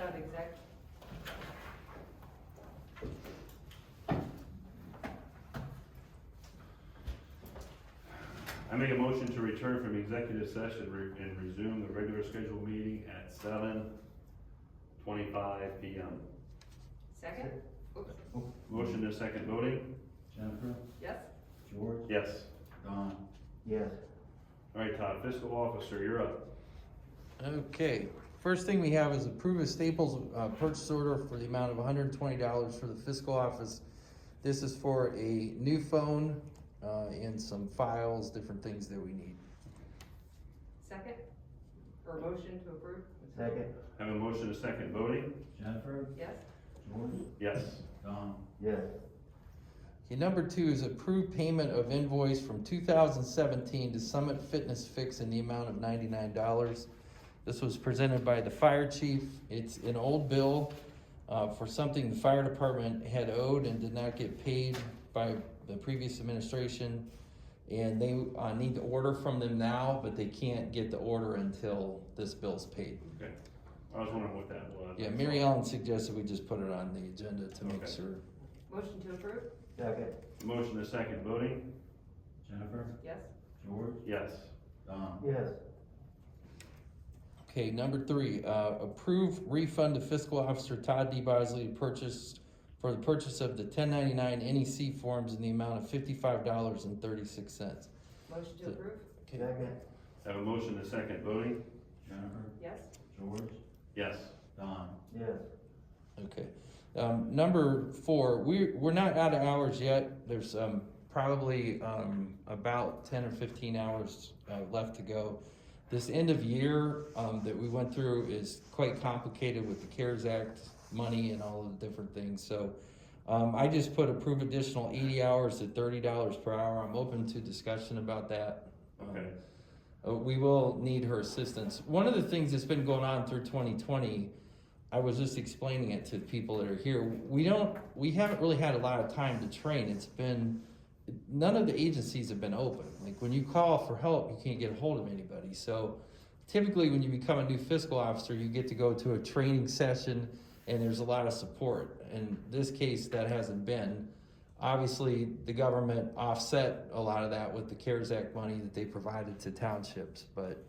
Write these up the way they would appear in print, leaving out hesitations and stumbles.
out of exec. I make a motion to return from executive session and resume the regular scheduled meeting at 7:25 p.m. Second? Oops, Motion to second voting? Jennifer, yes? George, Yes. Don. Yes. All right, Todd, fiscal officer, you're up. Okay, first thing we have is approve a Staples purchase order for the amount of $120 for the fiscal office. This is for a new phone and some files, different things that we need. Second? Or motion to approve? Second. Have a motion to second voting? Jennifer, Yes? George, Yes. Don. Yes. Okay, number 2 is approve payment of invoice from 2017 to Summit Fitness Fix in the amount of $99. This was presented by the fire chief. It's an old bill for something the fire department had owed and did not get paid by the previous administration. And they need to order from them now, but they can't get the order until this bill's paid. Okay. I was wondering what that was. Yeah, Mary Ellen suggested we just put it on the agenda to make Okay. sure. Motion to approve? Second. Motion to second voting? Jennifer, Yes? George, Yes. Don. Yes. Okay, number 3, approve refund to fiscal officer Todd D. Bosley for the purchase of the 1099 NEC forms in the amount of $55.36. Motion to So- approve? Okay. Second. Have a motion to second voting? Jennifer, Yes? George, Yes. Don. Yes. Okay. Number 4, we're not out of hours yet. There's probably about 10 or 15 hours left to go. This end of year that we went through is quite complicated with the CARES Act money and all of the different things. So I just put approve additional 80 hours at $30 per hour. I'm open to discussion about that. Okay. We will need her assistance. One of the things that's been going on through 2020, I was just explaining it to the people that are here. We haven't really had a lot of time to train. None of the agencies have been open. Like when you call for help, you can't get a hold of anybody. So typically when you become a new fiscal officer, you get to go to a training session and there's a lot of support. In this case, that hasn't been. Obviously, the government offset a lot of that with the CARES Act money that they provided to townships. But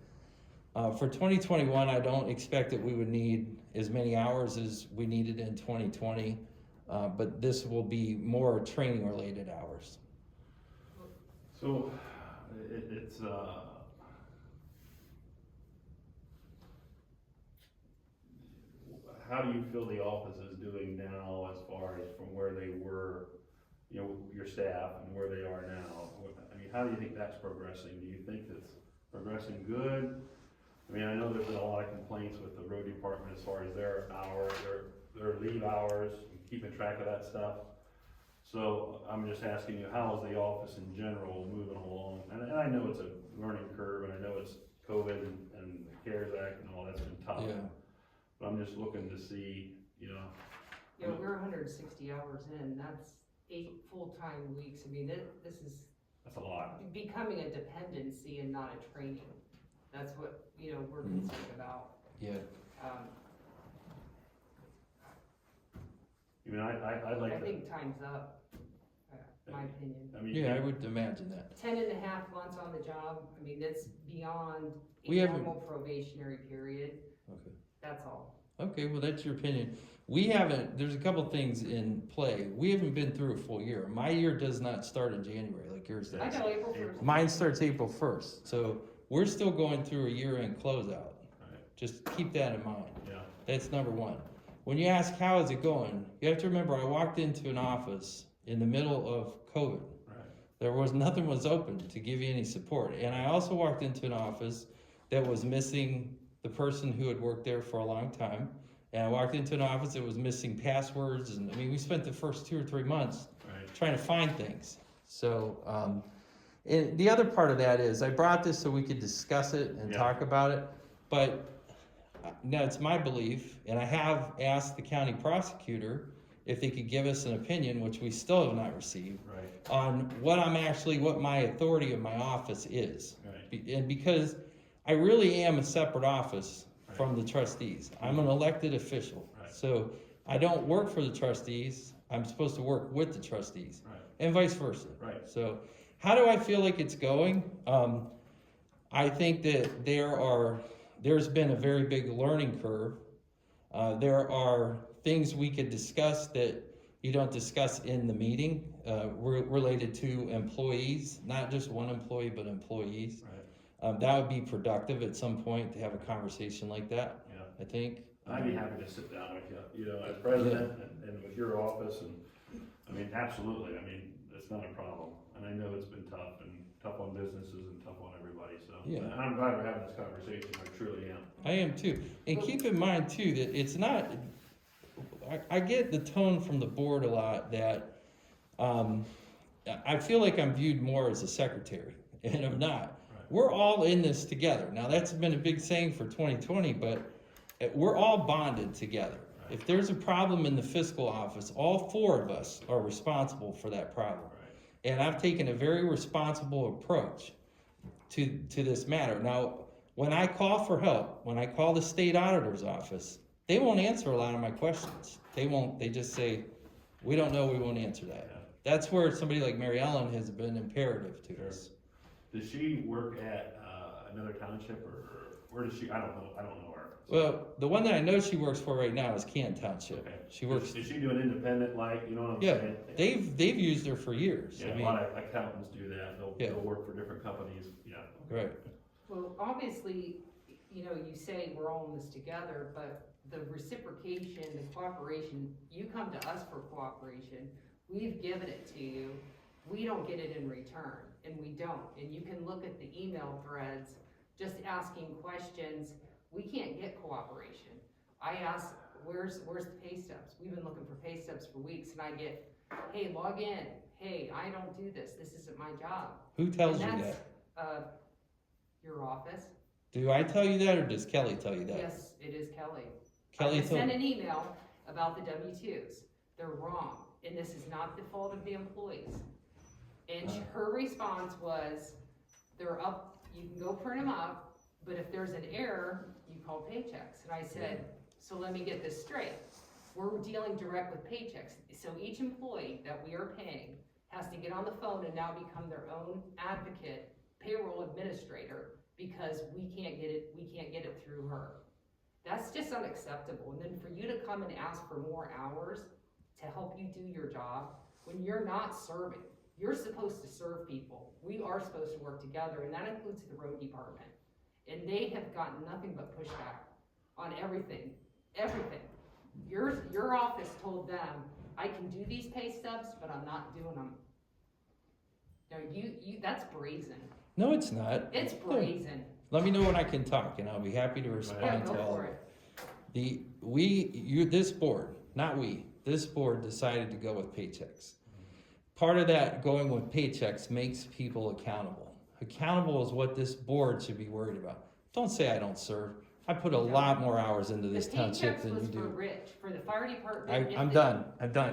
for 2021, I don't expect that we would need as many hours as we needed in 2020. But this will be more training related hours. So, it's, how do you feel the office is doing now as far as from where they were, you know, your staff and where they are now? I mean, how do you think that's progressing? Do you think it's progressing good? I mean, I know there's been a lot of complaints with the road department as far as their hours, their leave hours, keeping track of that stuff. So I'm just asking you, how is the office in general moving along? And I know it's a learning curve, and I know it's COVID and the CARES Act and all that's been tough. Yeah. But I'm just looking to see, you know. Yeah, we're 160 hours in, that's 8 full-time weeks. I mean, this is That's a lot. becoming a dependency and not a training. That's what, we're concerned about. Yeah. I mean, I'd like I to, think time's up, my opinion. I mean. Yeah, I would imagine that. 10 and a half months on the job, I mean, that's beyond We a haven't- normal probationary period, Okay. that's all. Okay, well, that's your opinion. There's a couple things in play. We haven't been through a full year. My year does not start in January like yours I does. know April 1st. Mine starts April 1st. So we're still going through a year-end closeout. Right. Just keep that in mind. Yeah, That's number 1. When you ask how is it going, you have to remember I walked into an office in the middle of COVID. right. Nothing was open to give you any support. And I also walked into an office that was missing the person who had worked there for a long time. And I walked into an office that was missing passwords. And I mean, we spent the first 2 or 3 months Right. trying to find things. So, and the other part of that is I brought this so we could discuss it and Yeah. talk about it. But now it's my belief, and I have asked the county prosecutor if they could give us an opinion, which we still have not received, Right. on what my authority of my office is. Right. And because I really am a separate office from the trustees. I'm an elected official. Right. So I don't work for the trustees. I'm supposed to work with the trustees. Right. And vice versa. Right. So how do I feel like it's going? I think that there's been a very big learning curve. There are things we could discuss that you don't discuss in the meeting, related to employees, not just one employee, but employees. Right. That would be productive at some point to have a conversation like that, Yeah. I think. I'd be happy to sit down with you, as president and with your office, and, I mean, absolutely, I mean, it's not a problem. And I know it's been tough on businesses and tough on everybody, so. Yeah. And I'm glad we're having this conversation, I truly am. I am too. And keep in mind too, that it's not, I get the tone from the board a lot that, I feel like I'm viewed more as a secretary, and I'm not. Right. We're all in this together. Now, that's been a big saying for 2020, but we're all bonded together. Right. If there's a problem in the fiscal office, all four of us are responsible for that problem. Right. And I've taken a very responsible approach to this matter. Now, when I call for help, when I call the state auditor's office, they won't answer a lot of my questions. They just say, we don't know, we won't answer that. Yeah. That's where somebody like Mary Ellen has been imperative to Sure. us. Does she work at, another township, or where does she, I don't know her. Well, the one that I know she works for right now is Canton Township. Okay. She works, Is she doing independent, like, you know what I'm yeah, saying? they've used her for years. Yeah, I a mean, lot of accountants do that, Yeah. they'll work for different companies, yeah. right. Well, obviously, you say we're all in this together, but the reciprocation, the cooperation, you come to us for cooperation, we've given it to you, we don't get it in return, and we don't. And you can look at the email threads, just asking questions, we can't get cooperation. I ask, where's the pay stubs? We've been looking for pay stubs for weeks, and I get, hey, log in, hey, I don't do this isn't my job. Who tells And you that's, that? Your office. Do I tell you that, or does Kelly tell you that? Yes, it is Kelly. Kelly I told sent me. an email about the W-2s. They're wrong, and this is not the fault of the employees. And her response was, they're up, you can go print them up, but if there's an error, you call Paychecks. And I said, so let me get this straight. We're dealing direct with Paychecks. So each employee that we are paying has to get on the phone and now become their own advocate, payroll administrator, because we can't get it through her. That's just unacceptable. And then for you to come and ask for more hours to help you do your job when you're not serving. You're supposed to serve people. We are supposed to work together, and that includes the road department. And they have gotten nothing but pushback on everything. Your office told them, I can do these pay stubs, but I'm not doing them. No, that's brazen. No, it's not. It's brazen. Let me know when I can talk, and I'll be happy to Yeah, respond go to all for of it. it. This board, not we, this board decided to go with Paychecks. Part of that going with Paychecks makes people accountable. Accountable is what this board should be worried about. Don't say I don't serve. I put a lot more hours into this township than you The Paychecks was for do. Rich, for the fire department. I'm done.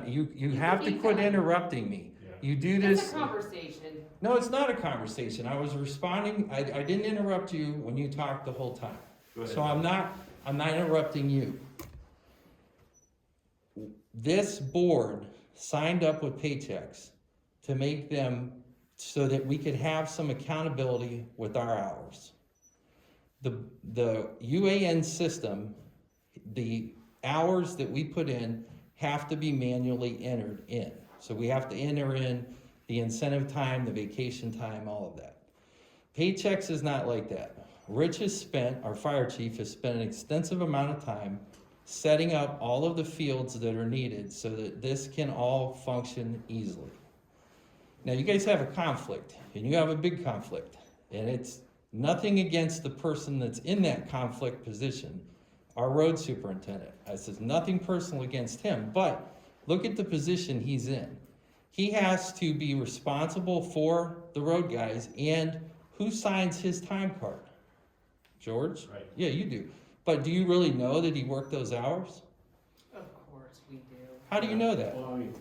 You have to can be quit done. interrupting me. Yeah. You do It's this. a conversation. No, it's not a conversation. I was responding. I didn't interrupt you when you talked the whole time. Go ahead. So I'm not interrupting you. This board signed up with Paychecks to make them so that we could have some accountability with our hours. The UAN system, the hours that we put in have to be manually entered in. So we have to enter in the incentive time, the vacation time, all of that. Paychecks is not like that. Rich has spent, our fire chief has spent an extensive amount of time setting up all of the fields that are needed so that this can all function easily. Now you guys have a conflict, and you have a big conflict, and it's nothing against the person that's in that conflict position, our road superintendent. I says nothing personal against him, but look at the position he's in. He has to be responsible for the road guys, and who signs his time card? George? Right. Yeah, you do. But do you really know that he worked those hours? Of course we do. How do you know that? Well, I mean,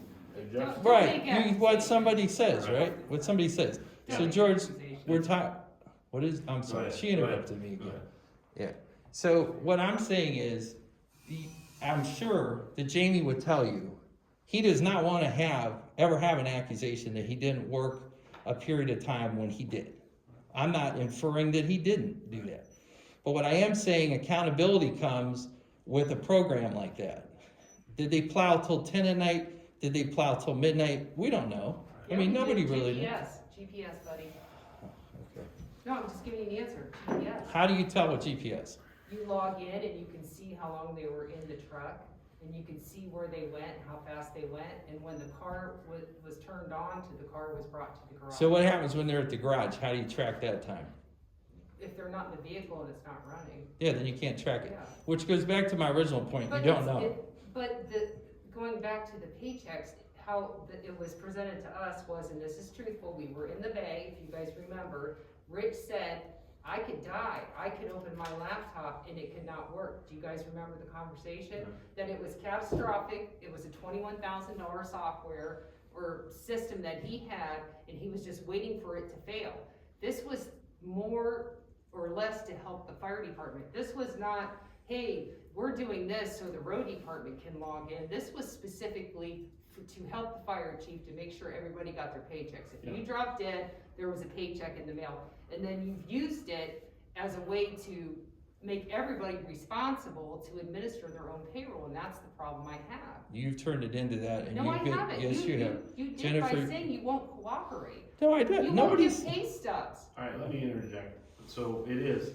Jeff, Don't Right, take what somebody says, right? What somebody says. So Yeah. George, Accusation. we're talking, I'm sorry, ahead, she go ahead, interrupted me go again. ahead. So what I'm saying is, I'm sure that Jamie would tell you, he does not want to ever have an accusation that he didn't work a period of time when he did. I'm not inferring that he didn't do that. But what I am saying, accountability comes with a program like that. Did they plow till 10 at night? Did they plow till midnight? We don't know. I mean, Yeah, we nobody do. really knows. GPS, buddy. Okay. No, I'm just giving you an answer, GPS. How do you tell with GPS? You log in and you can see how long they were in the truck, and you can see where they went, how fast they went, and when the car was turned on to the car was brought to the garage. So what happens when they're at the garage? How do you track that time? If they're not in the vehicle and it's not running. Yeah, then you can't track it. Yeah. Which goes back to my original point, you But don't it's- know. But going back to the paychecks, how it was presented to us was, and this is truthful, we were in the bay, if you guys remember, Rich said, I could die, I could open my laptop and it could not work. Do you guys remember the conversation? That it was catastrophic, it was a $21,000 software or system that he had, and he was just waiting for it to fail. This was more or less to help the fire department. This was not, hey, we're doing this so the road department can log in. This was specifically to help the fire chief to make sure everybody got their paychecks. If you dropped dead, there was a paycheck in the mail. And then you've used it as a way to make everybody responsible to administer their own payroll, and that's the problem I have. You've turned it into that, and No, you I could, haven't. yes, you have. You did Jennifer- by saying you won't cooperate. No, I did. You won't Nobody's. give pay stubs. All right, let me interject. So it is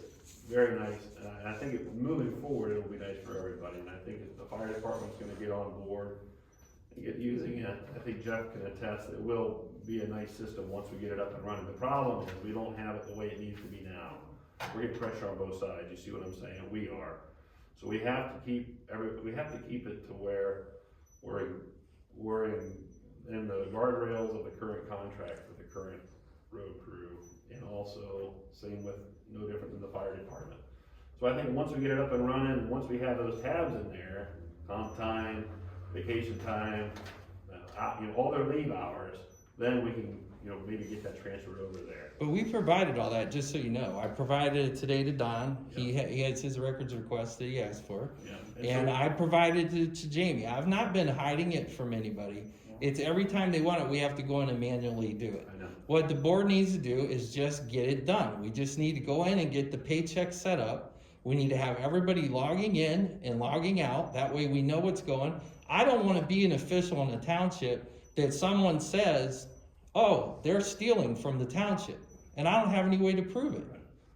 very nice, and I think moving forward, it'll be nice for everybody, and I think if the fire department's gonna get on board and get using it, I think Jeff can attest, it will be a nice system once we get it up and running. The problem is, we don't have it the way it needs to be now. We're getting pressure on both sides, you see what I'm saying? We are. So we have to keep it to where we're in the guardrails of the current contract with the current road crew, and also same with, no different than the fire department. So I think once we get it up and running, and once we have those tabs in there, comp time, vacation time, all their leave hours, then we can, maybe get that transferred over there. But we provided all that, just so you know. I provided it today to Don. He has his records request that he asked for. Yeah. And I provided it to Jamie. I've not been hiding it from anybody. It's every time they want it, we have to go in and manually do it. I know. What the board needs to do is just get it done. We just need to go in and get the paycheck set up. We need to have everybody logging in and logging out. That way we know what's going. I don't want to be an official in the township that someone says, oh, they're stealing from the township, and I don't have any way to prove it.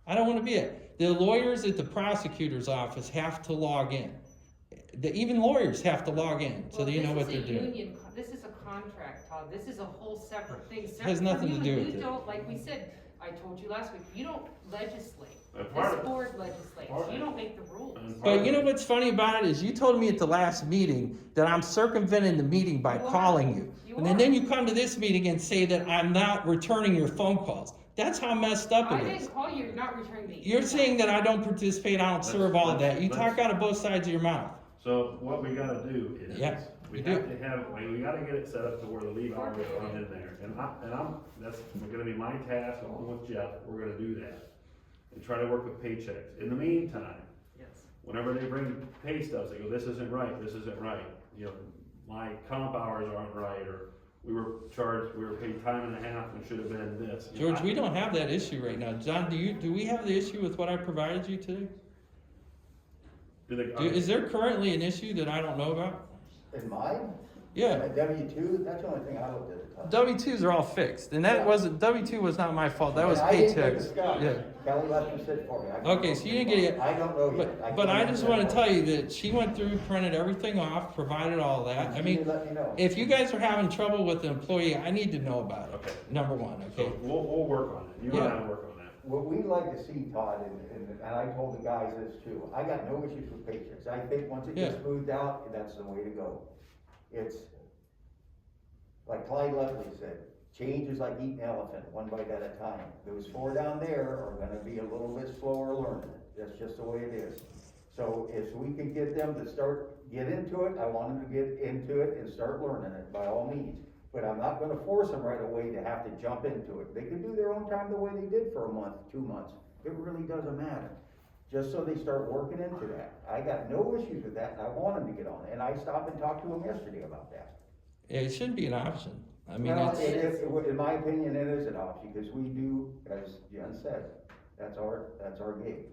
I don't want to be it. The lawyers at the prosecutor's office have to log in. Even lawyers have to log in, so that you know what they're doing. This is a contract, Todd. This is a whole separate thing. Has nothing to do with it. You don't, like we said, I told you last week, you don't legislate. Part This of- board legislates. part of- You don't make the rules. But you know what's funny about it is you told me at the last meeting that I'm circumventing the meeting by You are. calling you. You And are. then you come to this meeting and say that I'm not returning your phone calls. That's how messed up I it is. didn't call you, you're not returning the. You're saying that I don't participate, I don't serve all of that. You let's- talk out of both sides of your mouth. So what we gotta do is, Yeah, we you have to have, we gotta get it set up to where the leave hours are in there. That's gonna be my task along with Jeff, we're gonna do that. And try to work with paychecks. In the meantime, Yes. whenever they bring pay stubs, they go, this isn't right. My comp hours aren't right, or we were paid time and a half and should have been this. George, we don't have that issue right now. John, do we have the issue with what I provided you today? Is there currently an issue that I don't know about? In mine? Yeah. W-2, that's the only thing I looked at the time. W-2s are all fixed, and that Yeah. wasn't, W-2 was not my fault, that was I didn't get the paychecks. stuff. Yeah. Kelly let them sit for me. Okay, so you didn't get it. I don't know yet. But I just wanna tell you that she went through, printed everything off, provided all that. I mean, Let me know. if you guys are having trouble with the employee, I need to know about it. Okay. Number one, So okay? we'll work on it. You and I will work on that. What we'd like to see, Todd, and I told the guys this too, I got no issues with paychecks. I think once it gets Yeah. smoothed out, that's the way to go. It's, like Clyde Leslie said, change is like eating an elephant, one bite at a time. Those four down there are gonna be a little bit slower learning. That's just the way it is. So if we can get them to get into it, I want them to get into it and start learning it, by all means. But I'm not gonna force them right away to have to jump into it. They can do their own time the way they did for a month, 2 months. It really doesn't matter. just so they start working into that. I got no issues with that, and I want them to get on it, and I stopped and talked to them yesterday about that. It shouldn't be an option. I mean, Well, it's, it is, in my opinion, it is an option, because we do, as Jen said, that's our gig.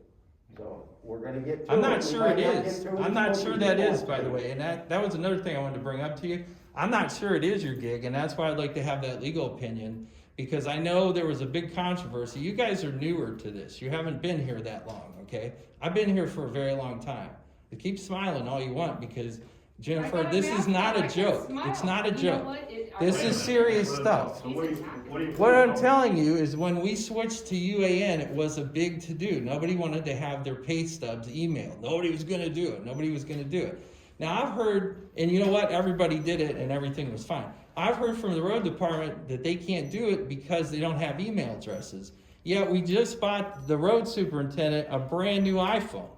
So, we're gonna get to it. I'm not We sure might it not is. get to it I'm as not much sure as that we is, want by to. the way, and that was another thing I wanted to bring up to you. I'm not sure it is your gig, and that's why I'd like to have that legal opinion, because I know there was a big controversy. You guys are newer to this. You haven't been here that long, okay? I've been here for a very long time. You keep smiling all you want, because Jennifer, I got a this is mask not on, a I can joke. smile. It's not a You know joke. what? This is serious stuff. So what do you? What I'm telling you is when we switched to UAN, it was a big to-do. Nobody wanted to have their pay stubs emailed. Nobody was gonna do it. Nobody was gonna do it. Now, I've heard, and you know what? Everybody did it and everything was fine. I've heard from the road department that they can't do it because they don't have email addresses. Yet we just bought the road superintendent a brand new iPhone.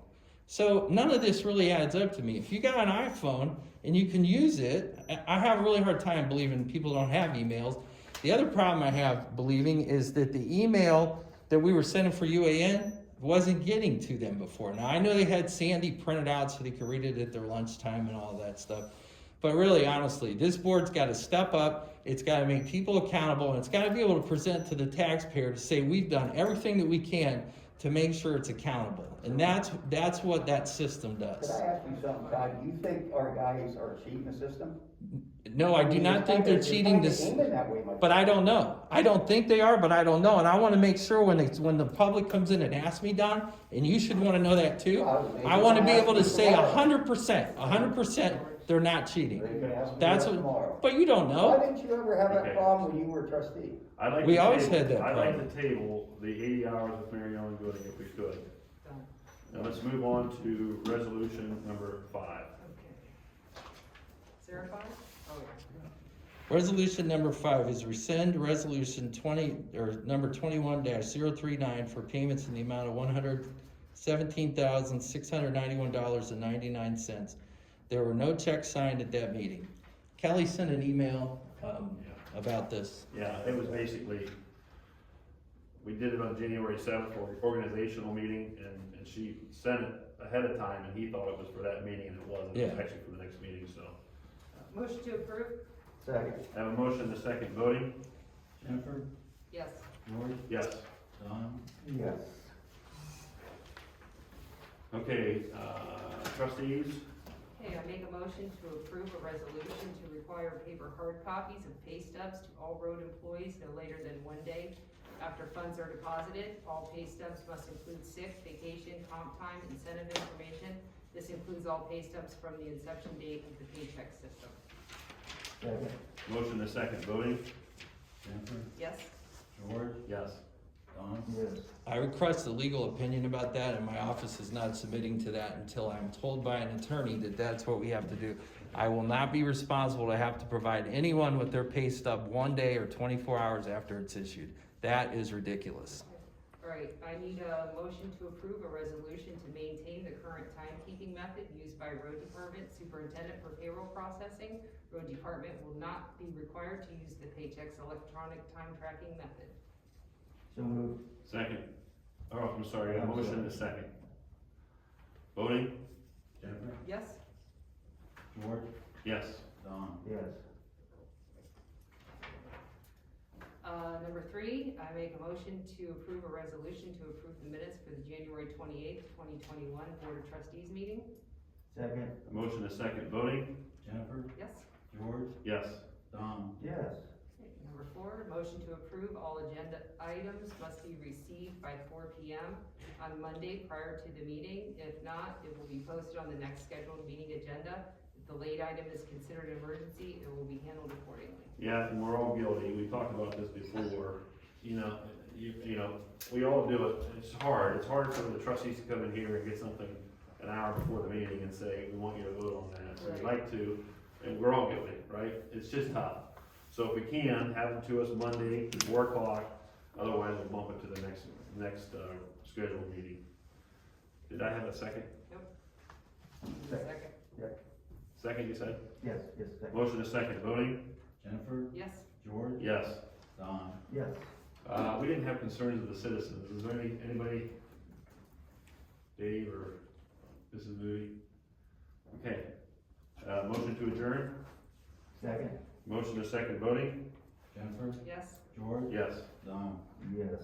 So none of this really adds up to me. If you got an iPhone and you can use it, I have a really hard time believing people don't have emails. The other problem I have believing is that the email that we were sending for UAN wasn't getting to them before. Now, I know they had Sandy printed out so they could read it at their lunchtime and all that stuff. But really, honestly, this board's got to step up. It's got to make people accountable, and it's got to be able to present to the taxpayer to say we've done everything that we can to make sure it's accountable. And that's what that system Could does. I ask you something, Todd? Do you think our guys are cheating the system? No, I do not think they're cheating this. Aiming that way, But I don't know. I don't think they are, but I don't know. And I want to make sure when the public comes in and asks me, Don, and you should want to know that too. I want to be able to say 100%, they're not cheating. They can ask me That's that what, tomorrow. but you don't Why know. didn't you ever have that Okay. problem when you were trustee? We always had that I'd like problem. to table the 80 hours with Mary Ellen Gooding if we could. Now let's move on to resolution number 5. Okay. Is there a 5? Oh, yeah. Resolution number 5 is rescind resolution number 21-039 for payments in the amount of $117,691.99. There were no checks signed at that meeting. Kelly sent an email about this. Yeah, it was basically, we did it on January 7th for an organizational meeting, and she sent it ahead of time, and he thought it was for that meeting, and it wasn't. It was Yeah. actually for the next meeting, so. Motion to approve? Second. I have a motion and a second voting. Jennifer, Yes. George, Yes. Don, Yes. Okay, trustees, Okay, I make a motion to approve a resolution to require paper hard copies of pay stubs to all road employees no later than 1 day after funds are deposited. All pay stubs must include sick, vacation, comp time, incentive information. This includes all pay stubs from the inception date of the paycheck system. Second. motion and a second voting. Jennifer, Yes? George, Yes. Don, Yes. I request a legal opinion about that, and my office is not submitting to that until I'm told by an attorney that that's what we have to do. I will not be responsible to have to provide anyone with their pay stub 1 day or 24 hours after it's issued. That is ridiculous. All right, I need a motion to approve a resolution to maintain the current timekeeping method used by road department superintendent for payroll processing. Road department will not be required to use the Paychex electronic time tracking method. So moved. Second. Oh, I'm sorry, a motion and a second. Voting? Jennifer, Yes? George, Yes. Don, Yes. Number 3, I make a motion to approve a resolution to approve the minutes for the January 28th, 2021 Board of Trustees meeting. Second. A motion and a second voting? Jennifer, Yes? George, Yes. Don, Yes. Okay, Number 4, motion to approve all agenda items must be received by 4 p.m. on Monday prior to the meeting. If not, it will be posted on the next scheduled meeting agenda. If the late item is considered an emergency, it will be handled accordingly. Yeah, and we're all guilty. We talked about this before. You know, we all do it. It's hard. It's hard for the trustees to come in here and get something an hour before the meeting and say, we want you to vote on that. So we'd like to, and we're all guilty, right? It's just tough. So if we can, have them to us Monday, 4 o'clock. Otherwise, we'll bump it to the next scheduled meeting. Did I have a second? Second. Second, you said? Yes. Yes. Second. Motion is second. Voting? Jennifer, Yes? George, Yes. Don, Yes. We didn't have concerns of the citizens. Is there anybody? Dave or Mrs. Moody? Okay, motion to adjourn, Second? motion to second voting, Jennifer, Yes? George, yes. Don. Yes.